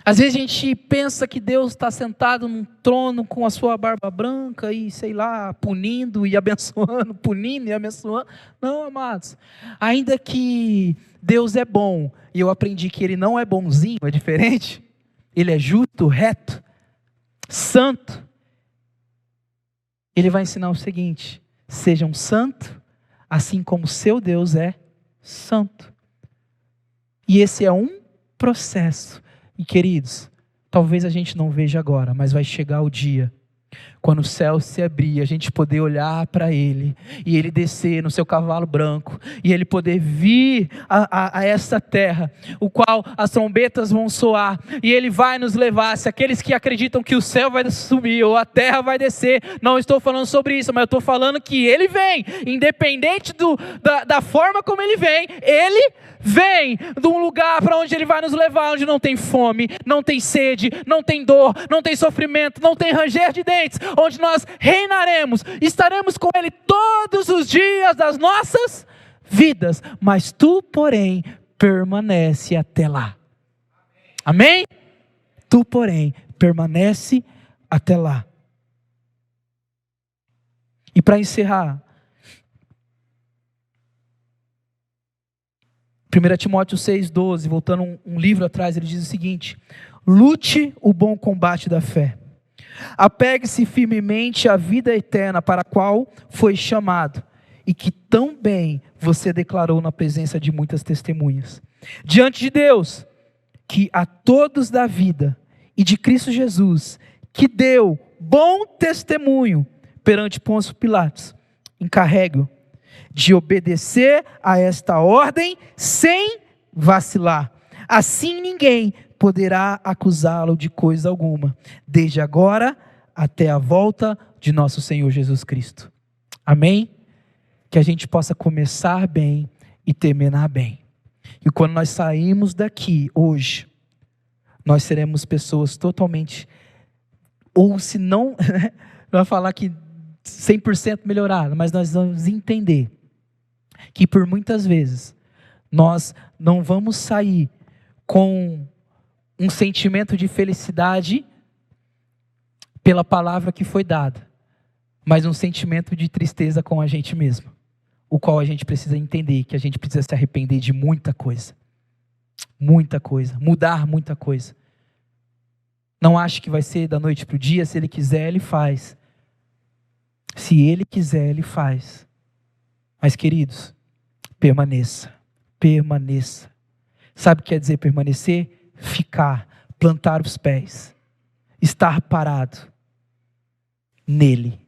Às vezes a gente pensa que Deus está sentado num trono com a sua barba branca e sei lá, punindo e abençoando, punindo e abençoando. Não, amados, ainda que Deus é bom, e eu aprendi que Ele não é bonzinho, é diferente, Ele é justo, reto, santo, Ele vai ensinar o seguinte, sejam santos, assim como seu Deus é santo. E esse é um processo. E queridos, talvez a gente não veja agora, mas vai chegar o dia, quando o céu se abrir, a gente poder olhar para Ele, e Ele descer no seu cavalo branco, e Ele poder vir a essa terra, o qual as trombetas vão soar, e Ele vai nos levar. Se aqueles que acreditam que o céu vai subir, ou a terra vai descer, não estou falando sobre isso, mas eu estou falando que Ele vem, independente da forma como Ele vem de um lugar para onde Ele vai nos levar, onde não tem fome, não tem sede, não tem dor, não tem sofrimento, não tem ranger de dentes, onde nós reinaremos, estaremos com Ele todos os dias das nossas vidas, mas tu, porém, permanece até lá. Amém? Tu, porém, permanece até lá. E para encerrar, 1 Timóteo 6,12, voltando um livro atrás, ele diz o seguinte: lute o bom combate da fé,
Apegue-se firmemente à vida eterna para a qual foi chamado, e que tão bem você declarou na presença de muitas testemunhas. Diante de Deus, que a todos dá vida, e de Cristo Jesus, que deu bom testemunho perante Pôncio Pilatos, encarrego de obedecer a esta ordem sem vacilar. Assim ninguém poderá acusá-lo de coisa alguma, desde agora até a volta de nosso Senhor Jesus Cristo. Amém? Que a gente possa começar bem e terminar bem. E quando nós sairmos daqui hoje, nós seremos pessoas totalmente, ou se não, não vai falar que 100% melhoradas, mas nós vamos entender que por muitas vezes nós não vamos sair com um sentimento de felicidade pela palavra que foi dada, mas um sentimento de tristeza com a gente mesmo, o qual a gente precisa entender que a gente precisa se arrepender de muita coisa, mudar muita coisa. Não acho que vai ser da noite para o dia. Se Ele quiser, Ele faz. Se Ele quiser, Ele faz. Mas queridos, permaneça. Sabe o que quer dizer permanecer? Ficar, plantar os pés, estar parado nele,